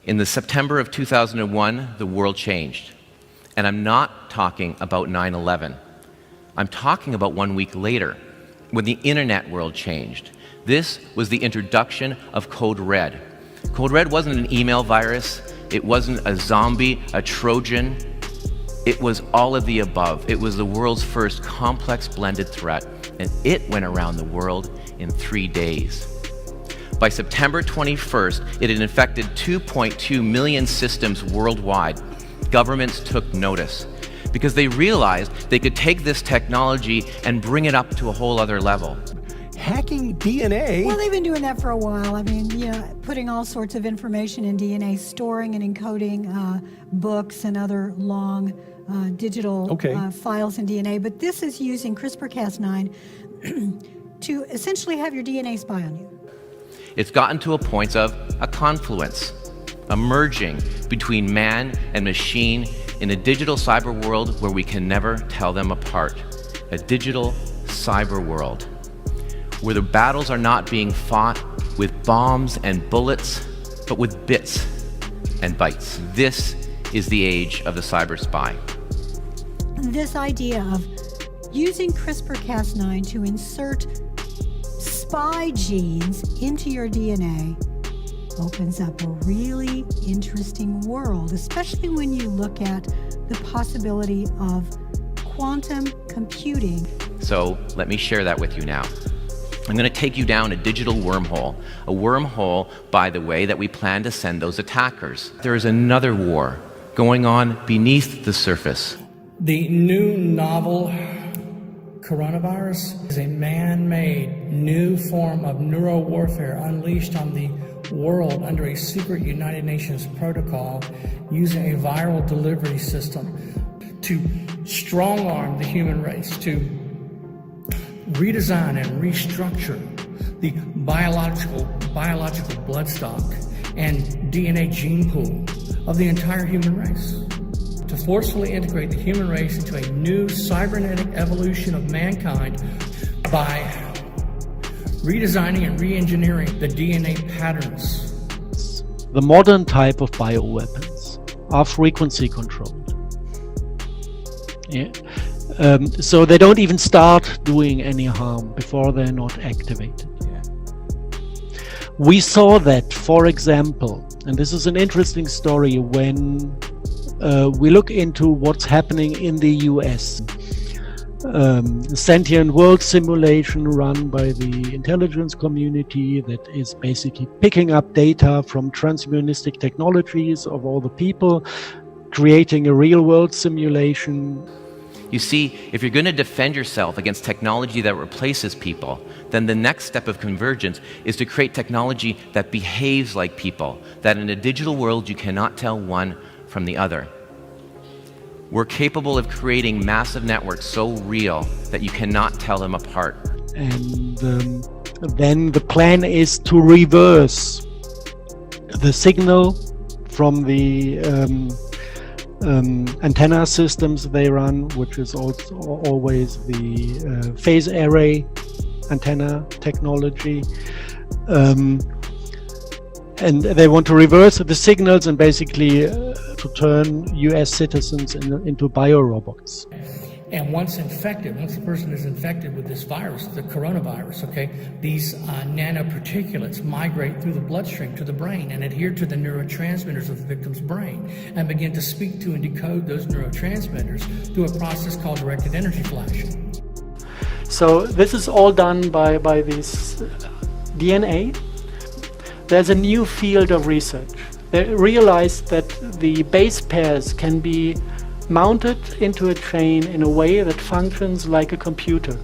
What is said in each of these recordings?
In the September of 2001, the world changed. And I'm not talking about 9/11. I'm talking about 1 week later, when the internet world changed. This was the introduction of Code Red. Code Red wasn't an email virus. It wasn't a zombie, a Trojan. It was all of the above. It was the world's first complex blended threat, and it went around the world in 3 days. By September 21st, it had infected 2.2 million systems worldwide. Governments took notice because they realized they could take this technology and bring it up to a whole other level. Hacking DNA? Well, they've been doing that for a while. I mean, putting all sorts of information in DNA, storing and encoding books and other long digital files in DNA. But this is using CRISPR-Cas9 to essentially have your DNA spy on you. It's gotten to a point of a confluence, a merging between man and machine in a digital cyber world where we can never tell them apart. A digital cyber world where the battles are not being fought with bombs and bullets, but with bits and bytes. This is the age of the cyber spy. This idea of using CRISPR-Cas9 to insert spy genes into your DNA opens up a really interesting world, especially when you look at the possibility of quantum computing. So let me share that with you now. I'm going to take you down a digital wormhole. A wormhole, by the way, that we plan to send those attackers. There is another war going on beneath the surface. The new novel coronavirus is a man-made new form of neurowarfare unleashed on the world under a secret United Nations protocol using a viral delivery system to strong-arm the human race, to redesign and restructure the biological bloodstock and DNA gene pool of the entire human race, to forcefully integrate the human race into a new cybernetic evolution of mankind by redesigning and re-engineering the DNA patterns. The modern type of bioweapons are frequency controlled. Yeah. So they don't even start doing any harm before they're not activated. Yeah. We saw that, for example, and this is an interesting story when we look into what's happening in the US. Sentient world simulation run by the intelligence community that is basically picking up data from transhumanistic technologies of all the people, creating a real world simulation. You see, if you're going to defend yourself against technology that replaces people, then the next step of convergence is to create technology that behaves like people, that in a digital world you cannot tell one from the other. We're capable of creating massive networks so real that you cannot tell them apart. And then the plan is to reverse the signal from the antenna systems they run, which is also always the phase array antenna technology. And they want to reverse the signals and basically to turn US citizens into biorobots. And once the person is infected with this virus, the coronavirus, these nanoparticulates migrate through the bloodstream to the brain and adhere to the neurotransmitters of the victim's brain and begin to speak to and decode those neurotransmitters through a process called directed energy flashing. So this is all done by this DNA. There's a new field of research. They realized that the base pairs can be mounted into a chain in a way that functions like a computer,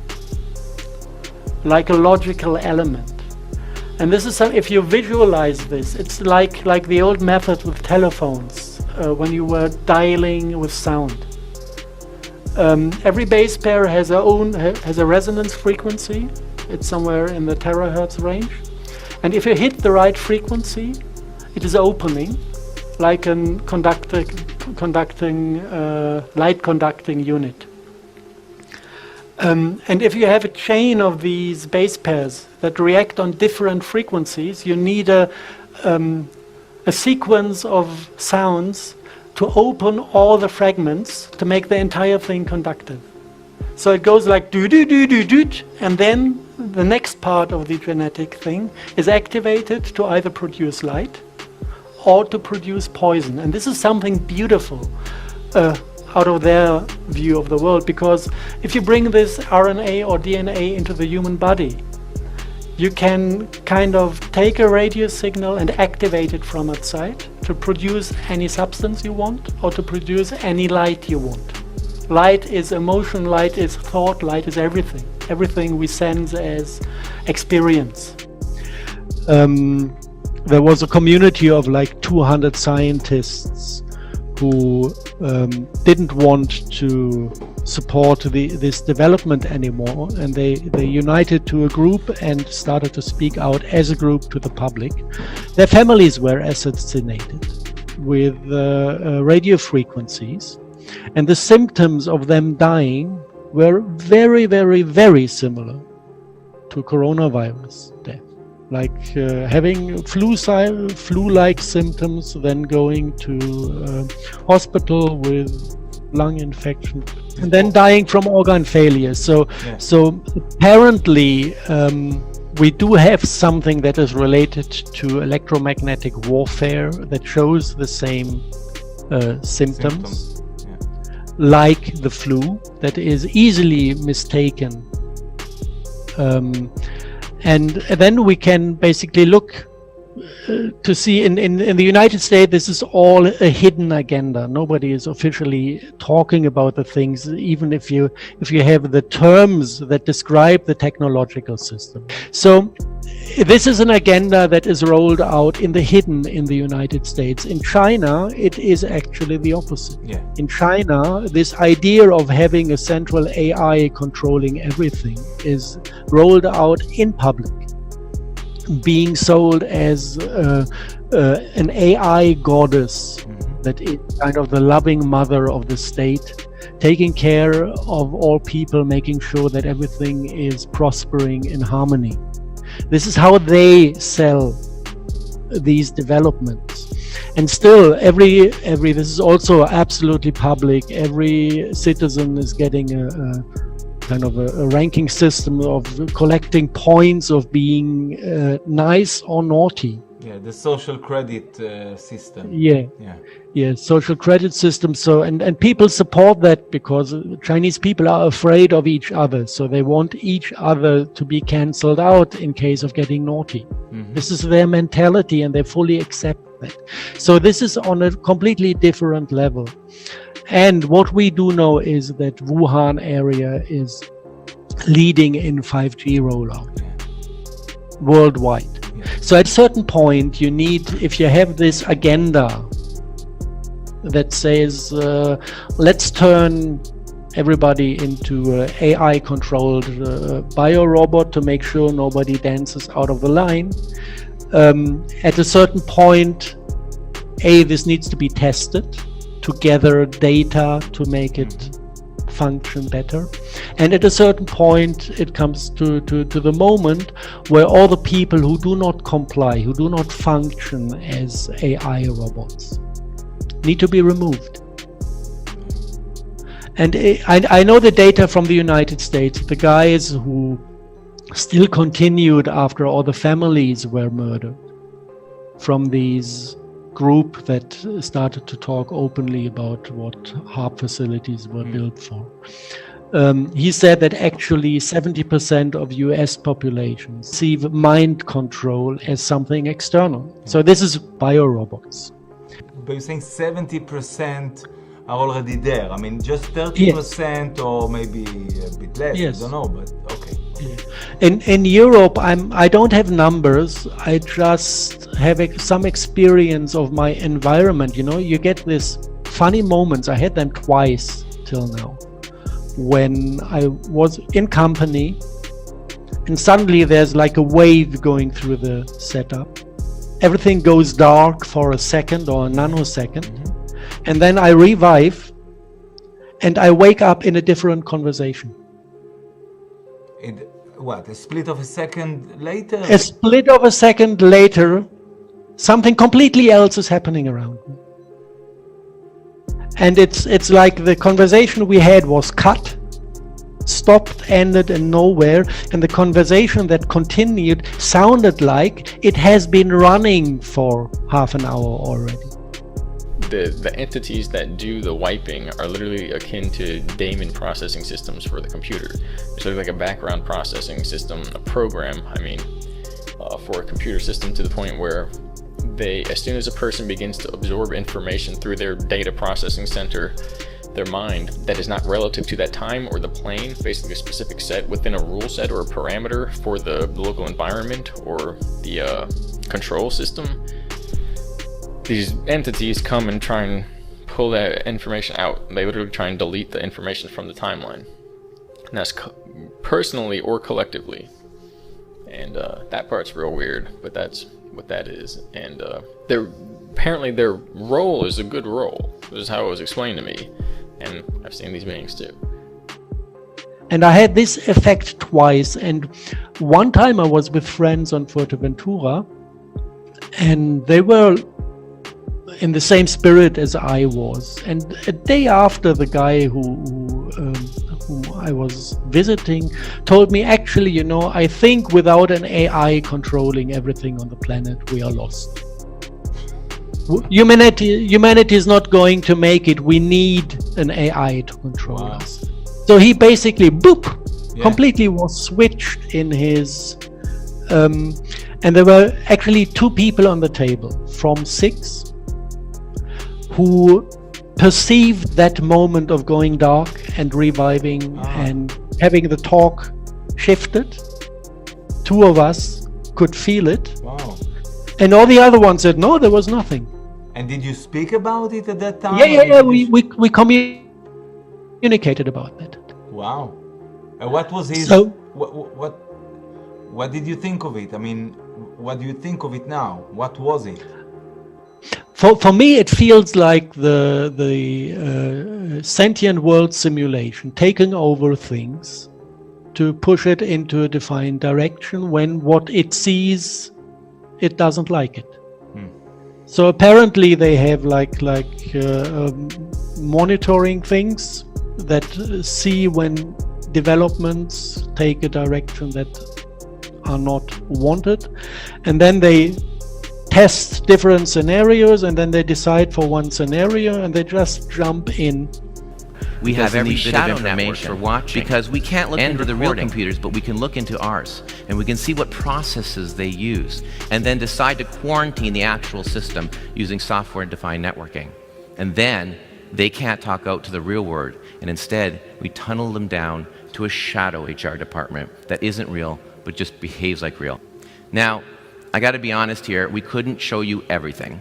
like a logical element. And this is if you visualize this, it's like the old method with telephones, when you were dialing with sound. Every base pair has a resonance frequency. It's somewhere in the terahertz range. And if you hit the right frequency, it is opening, like a light conducting unit. And if you have a chain of these base pairs that react on different frequencies, you need a a sequence of sounds to open all the fragments to make the entire thing conductive. So it goes like do do do do do, and then the next part of the genetic thing is activated to either produce light or to produce poison. And this is something beautiful out of their view of the world, because if you bring this RNA or DNA into the human body, you can kind of take a radio signal and activate it from outside to produce any substance you want or to produce any light you want. Light is emotion, light is thought, light is everything. Everything we sense as experience. There was a community of like 200 scientists who didn't want to support this development anymore, and they united to a group and started to speak out as a group to the public. Their families were assassinated with radio frequencies, and the symptoms of them dying were very, very, very similar to coronavirus death. Like having flu-like symptoms, then going to hospital with lung infection, and then dying from organ failure. So apparently we do have something that is related to electromagnetic warfare that shows the same symptoms. Like the flu, that is easily mistaken. And then we can basically look to see in the United States, this is all a hidden agenda. Nobody is officially talking about the things, even if you have the terms that describe the technological system. So this is an agenda that is rolled out in the hidden in the United States. In China, it is actually the opposite. Yeah. In China, this idea of having a central AI controlling everything is rolled out in public, being sold as an AI goddess that is kind of the loving mother of the state, taking care of all people, making sure that everything is prospering in harmony. This is how they sell these developments. And still, every this is also absolutely public. Every citizen is getting a kind of a ranking system of collecting points of being nice or naughty. Yeah, the social credit system. Yeah, social credit system. So and people support that because Chinese people are afraid of each other, so they want each other to be cancelled out in case of getting naughty. This is their mentality, and they fully accept that. So this is on a completely different level. And what we do know is that Wuhan area is leading in 5G rollout worldwide. So at a certain point, you need, if you have this agenda that says, let's turn everybody into AI-controlled biorobot to make sure nobody dances out of the line, at a certain point, this needs to be tested to gather data to make it function better. And at a certain point, it comes to the moment where all the people who do not comply, who do not function as AI robots, need to be removed. And I know the data from the United States, the guys who still continued after all the families were murdered from these group that started to talk openly about what HARP facilities were built for. He said that actually 70% of US population see mind control as something external. So this is biorobots. But you're saying 70% are already there. I mean, just 30% or maybe a bit less, I don't know, but okay. In Europe, I don't have numbers. I just have some experience of my environment. You know, you get these funny moments. I had them twice till now. When I was in company, and suddenly there's like a wave going through the setup. Everything goes dark for a second or a nanosecond, and then I revive, and I wake up in a different conversation. What, a split of a second later? A split of a second later, something completely else is happening around me. And it's like the conversation we had was cut, stopped, ended in nowhere, and the conversation that continued sounded like it has been running for half an hour already. The entities that do the wiping are literally akin to daemon processing systems for the computer. It's sort of like a background processing system, a program, for a computer system, to the point where as soon as a person begins to absorb information through their data processing center, their mind, that is not relative to that time or the plane, basically a specific set within a rule set or a parameter for the local environment or the control system, these entities come and try and pull that information out. They literally try and delete the information from the timeline. And that's personally or collectively. And that part's real weird, but that's what that is. And apparently their role is a good role. This is how it was explained to me. And I've seen these beings too. And I had this effect twice. And one time I was with friends on Fuerteventura, and they were in the same spirit as I was. And a day after, the guy who I was visiting told me, actually, I think without an AI controlling everything on the planet, we are lost. Humanity is not going to make it. We need an AI to control us. So he basically, completely was switched in his... and there were actually 2 people on the table from 6 who perceived that moment of going dark and reviving and having the talk shifted. 2 of us could feel it. Wow. And all the other ones said, no, there was nothing. And did you speak about it at that time? Yeah. We communicated about that. Wow. And what was his... So, what did you think of it? I mean, what do you think of it now? What was it? For me, it feels like the sentient world simulation, taking over things to push it into a defined direction when what it sees, it doesn't like it. So apparently they have like monitoring things that see when developments take a direction that are not wanted, and then they test different scenarios, and then they decide for one scenario, and they just jump in. We have every bit of information for watching, because we can't look into the real computers, but we can look into ours, and we can see what processes they use, and then decide to quarantine the actual system using software-defined networking. And then they can't talk out to the real world, and instead we tunnel them down to a shadow HR department that isn't real, but just behaves like real. Now, I gotta be honest here, we couldn't show you everything.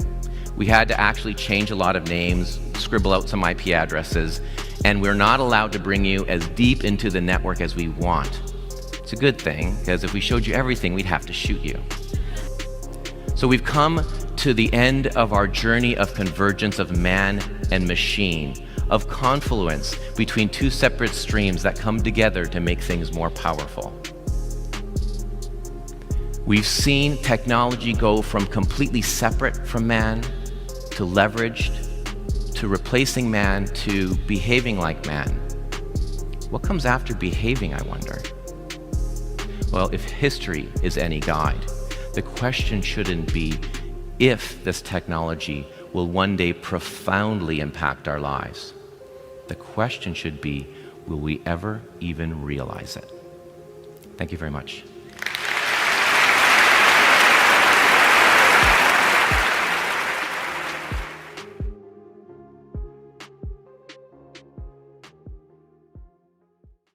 We had to actually change a lot of names, scribble out some IP addresses, and we're not allowed to bring you as deep into the network as we want. It's a good thing, because if we showed you everything, we'd have to shoot you. So we've come to the end of our journey of convergence of man and machine, of confluence between 2 separate streams that come together to make things more powerful. We've seen technology go from completely separate from man to leveraged, to replacing man, to behaving like man. What comes after behaving, I wonder? Well, if history is any guide, the question shouldn't be if this technology will one day profoundly impact our lives. The question should be, will we ever even realize it? Thank you very much.